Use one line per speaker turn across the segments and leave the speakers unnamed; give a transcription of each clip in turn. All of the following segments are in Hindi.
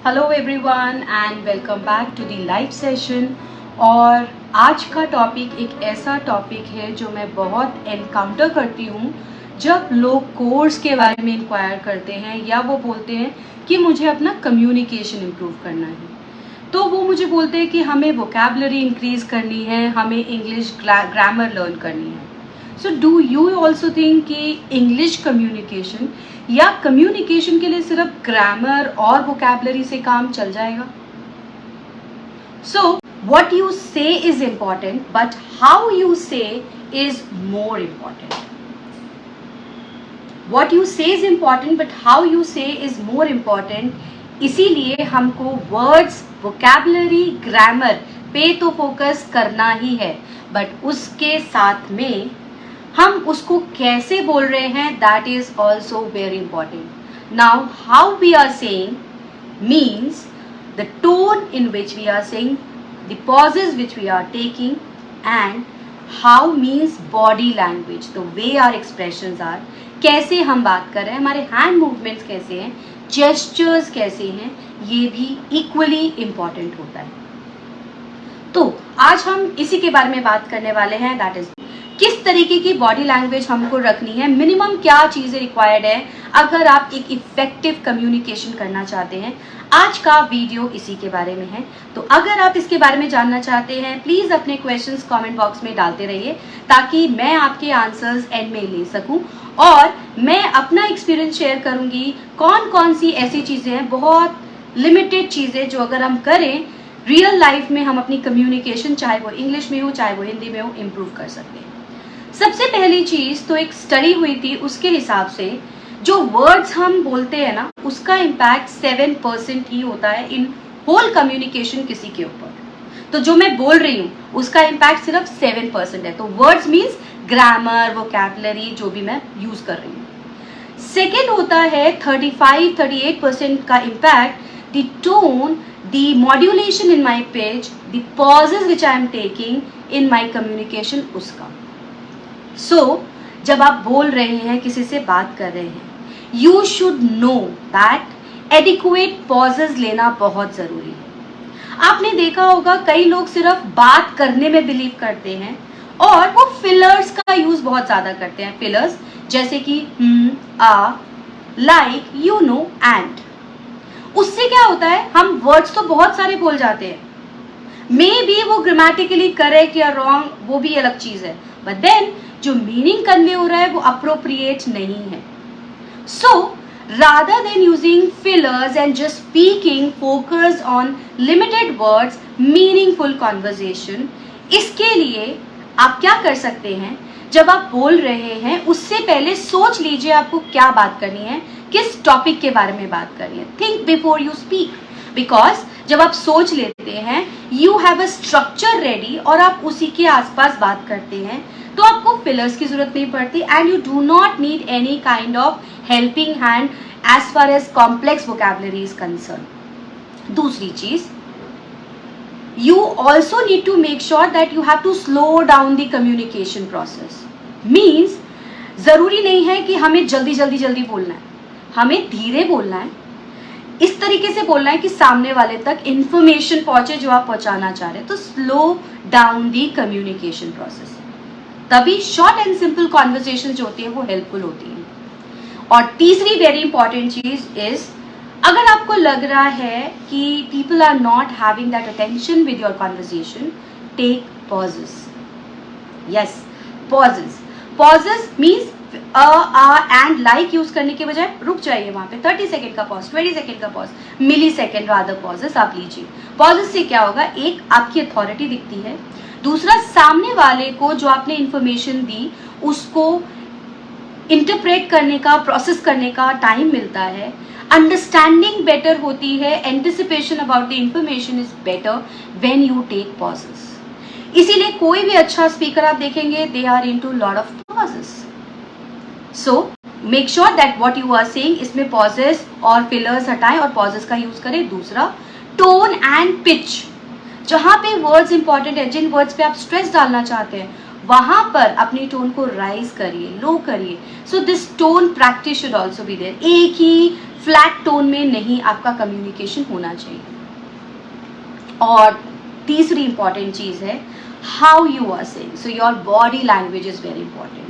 Hello everyone and welcome back to the live session. और आज का टॉपिक एक ऐसा टॉपिक है जो मैं बहुत एनकाउंटर करती हूँ जब लोग कोर्स के बारे में इंक्वायर करते हैं या वो बोलते हैं कि मुझे अपना कम्युनिकेशन इम्प्रूव करना है। तो वो मुझे बोलते हैं कि हमें वोकैबुलरी इंक्रीज करनी है, हमें इंग्लिश ग्रामर लर्न करनी है। So do you also think कि इंग्लिश कम्युनिकेशन या कम्युनिकेशन के लिए सिर्फ ग्रामर और वोकैबुलरी से काम चल जाएगा? So what you say is important but how you say is more important. What you say is important but how you say is more important. इसीलिए हमको वर्ड्स, वोकैबुलरी, ग्रामर पे तो फोकस करना ही है, बट उसके साथ में हम उसको कैसे बोल रहे हैं that is also very important. Now how we are saying means the tone in which we are saying, the pauses which we are taking, and how means body language, the way are expressions are, कैसे हम बात कर रहे हैं, हमारे हैंड मूवमेंट्स कैसे हैं, जेस्चर्स कैसे हैं, ये भी इक्वली इंपॉर्टेंट होता है। तो आज हम इसी के बारे में बात करने वाले हैं, दैट इज किस तरीके की बॉडी लैंग्वेज हमको रखनी है, मिनिमम क्या चीजें रिक्वायर्ड है अगर आप एक इफेक्टिव कम्युनिकेशन करना चाहते हैं। आज का वीडियो इसी के बारे में है। तो अगर आप इसके बारे में जानना चाहते हैं प्लीज अपने क्वेश्चंस कमेंट बॉक्स में डालते रहिए ताकि मैं आपके आंसर्स एंड में ले सकूं और मैं अपना एक्सपीरियंस शेयर करूंगी कौन कौन सी ऐसी चीजें हैं, बहुत लिमिटेड चीजें जो अगर हम करें रियल लाइफ में हम अपनी कम्युनिकेशन, चाहे वो इंग्लिश में हो चाहे वो हिंदी में हो, इम्प्रूव कर सकते हैं। सबसे पहली चीज तो एक स्टडी हुई थी, उसके हिसाब से जो वर्ड्स हम बोलते हैं ना उसका इम्पैक्ट 7% ही होता है इन होल कम्युनिकेशन किसी के ऊपर। तो जो मैं बोल रही हूँ उसका इम्पैक्ट सिर्फ 7% है। तो वर्ड्स मीन्स ग्रामर, वोकैबुलरी जो भी मैं यूज कर रही हूँ। सेकेंड होता है 35-38% का impact the tone, the modulation in my pitch, the pauses which I am taking in my communication, उसका। सो जब आप बोल रहे हैं, किसी से बात कर रहे हैं, you should know that adequate pauses लेना बहुत जरूरी है। आपने देखा होगा कई लोग सिर्फ बात करने में बिलीव करते हैं और वो फिलर्स का यूज बहुत ज्यादा करते हैं। फिलर्स जैसे कि आ, लाइक, यू नो, एंड। उससे क्या होता है, हम वर्ड्स तो बहुत सारे बोल जाते हैं, मे बी वो ग्रामेटिकली करेक्ट या रॉन्ग वो भी अलग चीज है, बट देन जो मीनिंग कन्वे हो रहा है वो अप्रोप्रिएट नहीं है। सो rather than using fillers and just speaking, focus on limited words, meaningful conversation। इसके लिए आप क्या कर सकते हैं, जब आप बोल रहे हैं उससे पहले सोच लीजिए आपको क्या बात करनी है, किस टॉपिक के बारे में बात करनी है। Think before you speak, because जब आप सोच लेते हैं you have a structure ready और आप उसी के आसपास बात करते हैं तो आपको फिलर्स की जरूरत नहीं पड़ती and you do not need any kind of helping hand as far as complex vocabulary is concern. दूसरी चीज, you also need to make sure that you have to slow down the communication process। means जरूरी नहीं है कि हमें जल्दी जल्दी जल्दी बोलना है, हमें धीरे बोलना है, इस तरीके से बोलना है कि सामने वाले तक इंफॉर्मेशन पहुंचे जो आप पहुंचाना चाह रहे हैं। तो slow down the communication process, तभी शॉर्ट एंड सिंपल कॉन्वर्सेशन जो होती है वो हेल्पफुल होती है। और तीसरी वेरी इंपॉर्टेंट चीज इज, अगर आपको लग रहा है कि people are not having that attention with your conversation, take pauses. Yes, pauses. Pauses means and like use करने के बजाय रुक जाइए वहां पे, 30 सेकेंड का पॉज, 20 सेकेंड का पॉज, मिली सेकेंड रादर पॉजेस आप लीजिए। पॉजेस से क्या होगा, एक आपकी अथॉरिटी दिखती है, दूसरा सामने वाले को जो आपने इंफॉर्मेशन दी उसको इंटरप्रेट करने का, प्रोसेस करने का टाइम मिलता है, अंडरस्टैंडिंग बेटर होती है, anticipation about the information is better when you take pauses. इसीलिए कोई भी अच्छा स्पीकर आप देखेंगे they are into lot of pauses. So make sure that what you are saying इसमें पॉजेस और फिलर्स हटाएं और पॉजेस का यूज करें। दूसरा, टोन एंड पिच, जहां पे वर्ड्स इंपॉर्टेंट है, जिन वर्ड्स पे आप स्ट्रेस डालना चाहते हैं वहां पर अपनी टोन को राइज करिए, लो करिए. So this tone practice should also be there. एक ही फ्लैट टोन में नहीं आपका कम्युनिकेशन होना चाहिए. और तीसरी इंपॉर्टेंट चीज है how you are saying. So your body language is very important.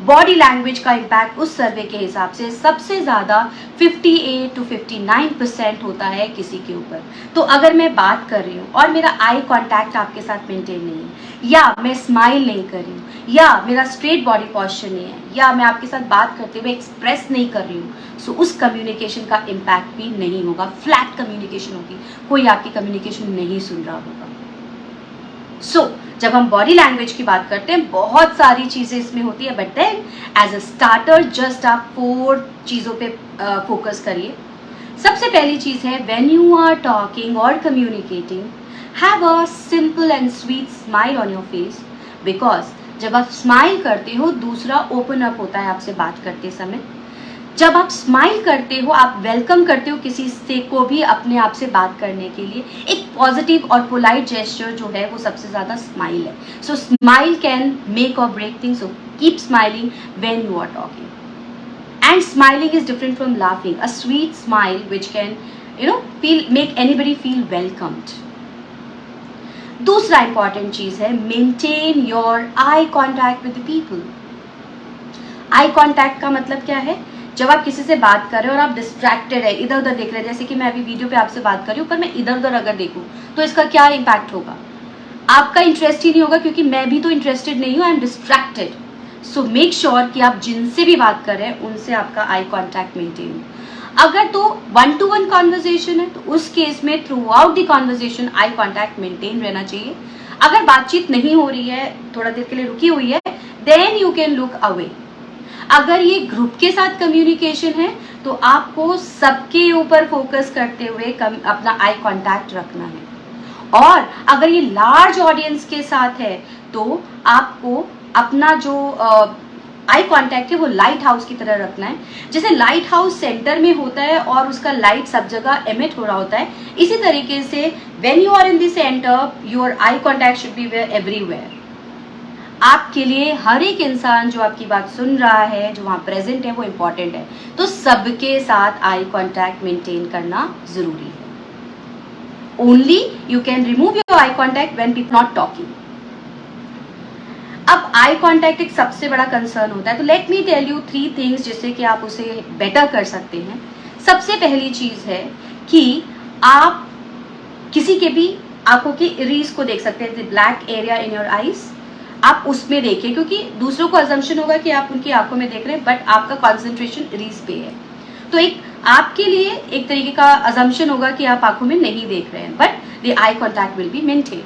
Body language का इम्पैक्ट उस सर्वे के हिसाब से सबसे ज़्यादा 58 to 59% होता है किसी के ऊपर. तो अगर मैं बात कर रही हूँ और मेरा आई कांटेक्ट आपके साथ मेंटेन नहीं है, या मैं स्माइल नहीं कर रही हूँ, या मेरा स्ट्रेट बॉडी पोस्चर नहीं है, या मैं आपके साथ बात करते हुए एक्सप्रेस नहीं कर रही हूँ, सो उस कम्युनिकेशन का इम्पैक्ट भी नहीं होगा. फ्लैट कम्युनिकेशन होगी, कोई आपकी कम्युनिकेशन नहीं सुन रहा होगा. सो जब हम बॉडी लैंग्वेज की बात करते हैं बहुत सारी चीज़ें इसमें होती है, but then as a starter just आप 4 चीज़ों पे फोकस करिए. सबसे पहली चीज़ है व्हेन यू आर टॉकिंग और communicating, have a simple and sweet smile on your face. Because जब आप स्माइल करते हो दूसरा ओपन अप होता है आपसे बात करते समय. जब आप स्माइल करते हो आप वेलकम करते हो किसी से को भी अपने आप से बात करने के लिए. एक पॉजिटिव और पोलाइट जेस्चर जो है वो सबसे ज़्यादा स्माइल है. सो स्माइल कैन मेक और break things. So keep smiling when you are talking. And smiling is different from laughing. A sweet smile which can feel make anybody feel welcomed. दूसरा इंपॉर्टेंट चीज है maintain your eye contact with the people. Eye contact का मतलब क्या है? जब आप किसी से बात कर रहे हो और आप डिस्ट्रैक्टेड है, इधर उधर देख रहे हैं, जैसे कि मैं अभी वीडियो पे आपसे बात कर रही हूँ पर मैं इधर उधर अगर देखूँ तो इसका क्या इम्पैक्ट होगा? आपका इंटरेस्ट ही नहीं होगा क्योंकि मैं भी तो इंटरेस्टेड नहीं हूँ, I am distracted. So make sure कि आप जिनसे भी बात कर रहे हैं उनसे आपका आई कॉन्टैक्ट मेंटेन हो. अगर तो 1-to-1 कॉन्वर्जेशन है तो उस केस में through out the conversation eye contact maintain रहना चाहिए. अगर बातचीत नहीं हो रही है, थोड़ा देर के लिए रुकी हुई है, then you can look away. अगर ये ग्रुप के साथ कम्युनिकेशन है तो आपको सबके ऊपर फोकस करते हुए अपना आई कांटेक्ट रखना है. और अगर ये लार्ज ऑडियंस के साथ है तो आपको अपना जो आई कांटेक्ट है वो लाइट हाउस की तरह रखना है. जैसे लाइट हाउस सेंटर में होता है और उसका लाइट सब जगह एमिट हो रहा होता है, इसी तरीके से when you are in the centre your eye contact should be everywhere. आपके लिए हर एक इंसान जो आपकी बात सुन रहा है, जो वहाँ प्रेजेंट है, वो इम्पॉर्टेंट है. तो सबके साथ आई कांटेक्ट मेंटेन करना जरूरी है. Only you can remove your eye contact when people not talking. अब आई कांटेक्ट एक सबसे बड़ा कंसर्न होता है, तो let me tell you 3 things जिससे कि आप उसे बेटर कर सकते हैं. सबसे पहली चीज है कि आप किसी के भी आंखों की इरीज को देख सकते हैं, black area in your eyes, आप उसमें देखिए, क्योंकि दूसरों को अजम्पशन होगा कि आप उनकी आंखों में देख रहे हैं बट आपका कॉन्सेंट्रेशन इरीज पे है. तो एक आपके लिए एक तरीके का अजम्पशन होगा कि आप आंखों में नहीं देख रहे हैं, but the eye contact will be maintain.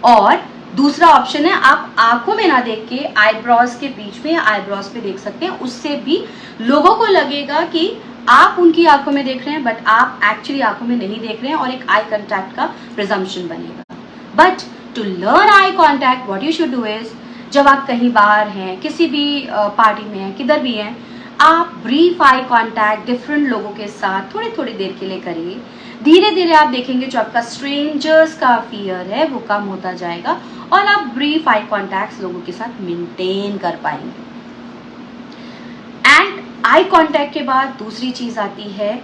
और दूसरा ऑप्शन है आप आंखों में ना देख के आईब्रोज के बीच में या आईब्रोज पे देख सकते हैं. उससे भी लोगों को लगेगा कि आप उनकी आंखों में देख रहे हैं बट आप एक्चुअली आंखों में नहीं देख रहे हैं और एक आई कॉन्टैक्ट का प्रिजम्पशन बनेगा. But to learn eye contact what you should do is, जब आप कहीं बाहर हैं, किसी भी पार्टी में हैं, किधर भी हैं, आप ब्रीफ आई कॉन्टैक्ट डिफरेंट लोगों के साथ थोड़ी थोड़ी देर के लिए करिए. धीरे धीरे आप देखेंगे जो आपका स्ट्रेंजर्स का फियर है वो कम होता जाएगा और आप ब्रीफ आई कॉन्टैक्ट लोगों के साथ मेंटेन कर पाएंगे. एंड आई कॉन्टैक्ट के बाद दूसरी चीज आती है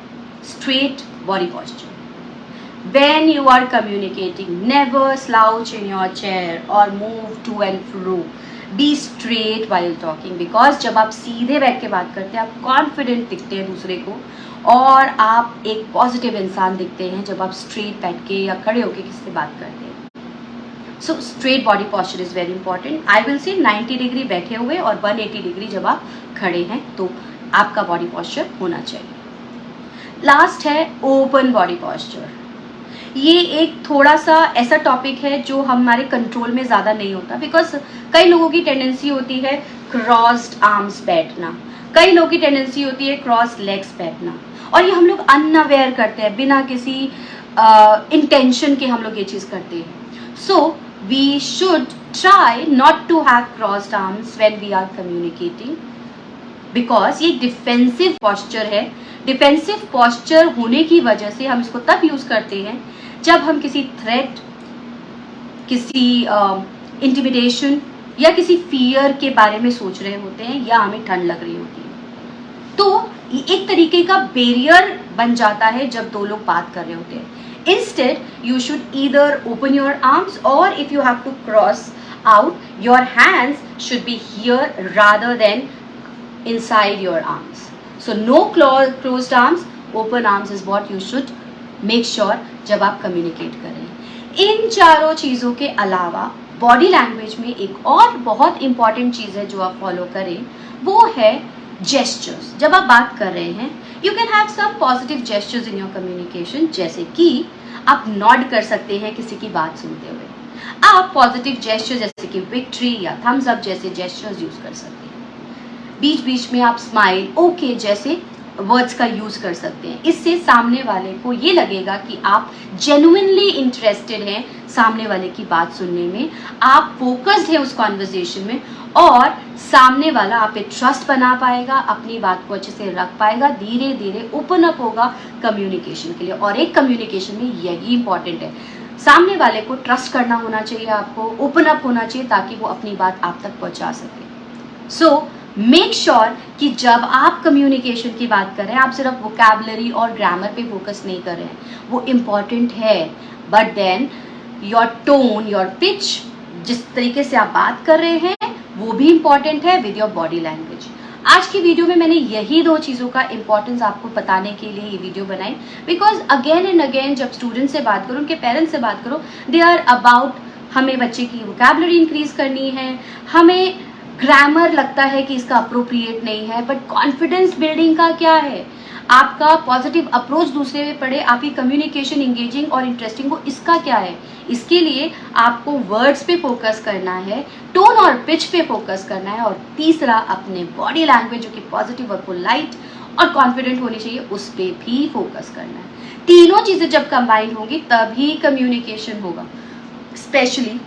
straight body posture. When you are communicating, never slouch in your chair or move to and fro. Be straight while talking because जब आप सीधे बैठ के बात करते हैं आप कॉन्फिडेंट दिखते हैं दूसरे को और आप एक पॉजिटिव इंसान दिखते हैं जब आप स्ट्रेट बैठ के या खड़े होके किसी से बात करते हैं. So straight body posture is very important. I will say 90 degree बैठे हुए और 180 डिग्री जब आप खड़े हैं तो आपका बॉडी पोस्चर होना चाहिए. लास्ट है ओपन बॉडी पोस्चर. ये एक थोड़ा सा ऐसा टॉपिक है जो हमारे कंट्रोल में ज़्यादा नहीं होता बिकॉज कई लोगों की टेंडेंसी होती है क्रॉस्ड आर्म्स बैठना, कई लोगों की टेंडेंसी होती है क्रॉस लेग्स बैठना और ये हम लोग अनअवेयर करते हैं, बिना किसी इंटेंशन के हम लोग ये चीज़ करते हैं. So we should try not to have crossed arms when we are communicating because ये डिफेंसिव पॉस्चर है. डिफेंसिव पॉस्चर होने की वजह से हम इसको तब यूज करते हैं जब हम किसी थ्रेट, किसी इंटिमिडेशन या किसी फियर के बारे में सोच रहे होते हैं, या हमें ठंड लग रही होती है। तो एक तरीके का बैरियर बन जाता है जब दो लोग बात कर रहे होते हैं। Instead, you should either open your arms, or if you have to cross out, your hands should be here rather than inside your arms. So no closed arms, open arms is what you should make sure जब आप communicate करें। इन चारों चीज़ों के अलावा बॉडी लैंग्वेज में एक और बहुत इंपॉर्टेंट चीज़ है जो आप फॉलो करें, वो है जेस्चर्स। जब आप बात कर रहे हैं, you can have some positive gestures in your communication, जैसे कि आप नॉड कर सकते हैं किसी की बात सुनते हुए। आप पॉजिटिव जेस्चर जैसे कि विक्ट्री या थम्स अप जैसे जेस्चर्स यूज कर सकते हैं। बीच बीच में आप स्माइल, ओके जैसे वर्ड्स का यूज कर सकते हैं। इससे सामने वाले को ये लगेगा कि आप जेन्युइनली इंटरेस्टेड हैं सामने वाले की बात सुनने में, आप फोकस्ड है उस कॉन्वर्सेशन में, और सामने वाला आप पे ट्रस्ट बना पाएगा, अपनी बात को अच्छे से रख पाएगा, धीरे धीरे ओपन अप होगा कम्युनिकेशन के लिए। और एक कम्युनिकेशन में यही इंपॉर्टेंट है, सामने वाले को ट्रस्ट करना होना चाहिए, आपको ओपन अप होना चाहिए ताकि वो अपनी बात आप तक पहुंचा सके। सो मेक श्योर कि जब आप कम्युनिकेशन की बात कर रहे हैं, आप सिर्फ वोकैबुलरी और ग्रामर पे फोकस नहीं कर रहे हैं, वो इम्पॉर्टेंट है, but then your tone, your pitch, जिस तरीके से आप बात कर रहे हैं वो भी इम्पॉर्टेंट है विद योर बॉडी लैंग्वेज। आज की वीडियो में मैंने यही दो चीज़ों का इम्पोर्टेंस आपको बताने के लिए ये वीडियो बनाई, बिकॉज अगेन एंड अगेन जब स्टूडेंट से बात करो, उनके पेरेंट्स से बात करो, दे आर अबाउट हमें बच्चे की वोकैबुलरी इंक्रीज करनी है, हमें ग्रामर लगता है कि इसका अप्रोप्रिएट नहीं है, बट कॉन्फिडेंस बिल्डिंग का क्या है, आपका पॉजिटिव अप्रोच दूसरे में पड़े, आपकी कम्युनिकेशन इंगेजिंग और इंटरेस्टिंग हो, इसका क्या है। इसके लिए आपको वर्ड्स पे फोकस करना है, टोन और पिच पे फोकस करना है, और तीसरा अपने बॉडी लैंग्वेज जो कि पॉजिटिव और पोलाइट और कॉन्फिडेंट होनी चाहिए, उस पर भी फोकस करना है। तीनों चीज़ें जब कंबाइन होंगी तभी कम्युनिकेशन होगा। स्पेशली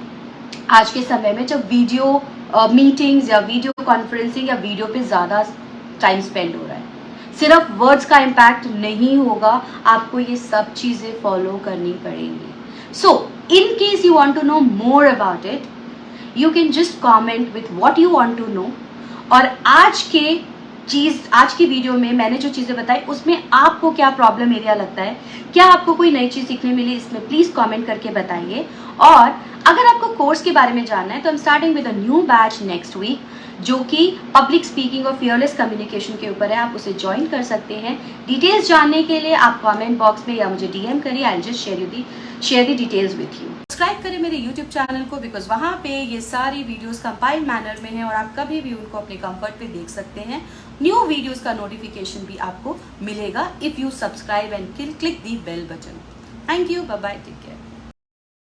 आज के समय में जब वीडियो मीटिंग्स या वीडियो कॉन्फ्रेंसिंग या वीडियो पे ज़्यादा टाइम स्पेंड हो रहा है, सिर्फ वर्ड्स का इम्पैक्ट नहीं होगा, आपको ये सब चीज़ें फॉलो करनी पड़ेंगी। So in case you want to know more about it, you can just comment with what you want to know. और आज की वीडियो में मैंने जो चीज़ें बताई उसमें आपको क्या प्रॉब्लम एरिया लगता है, क्या आपको कोई नई चीज़ सीखने मिली, इसमें प्लीज़ कमेंट करके बताइए। और अगर आपको कोर्स के बारे में जानना है तो I am starting with a new batch next week, जो कि पब्लिक स्पीकिंग और फियरलेस कम्युनिकेशन के ऊपर है, आप उसे ज्वाइन कर सकते हैं। डिटेल्स जानने के लिए आप कमेंट बॉक्स में या मुझे डीएम करिए, I will just share the details with you. Subscribe करें मेरे यूट्यूब चैनल को, बिकॉज वहाँ पे ये सारी वीडियोस कंपाइल्ड मैनर में है और आप कभी भी उनको अपने कंफर्ट पे देख सकते हैं। न्यू वीडियोस का नोटिफिकेशन भी आपको मिलेगा if you subscribe and click the bell button. Thank you, bye bye, take care.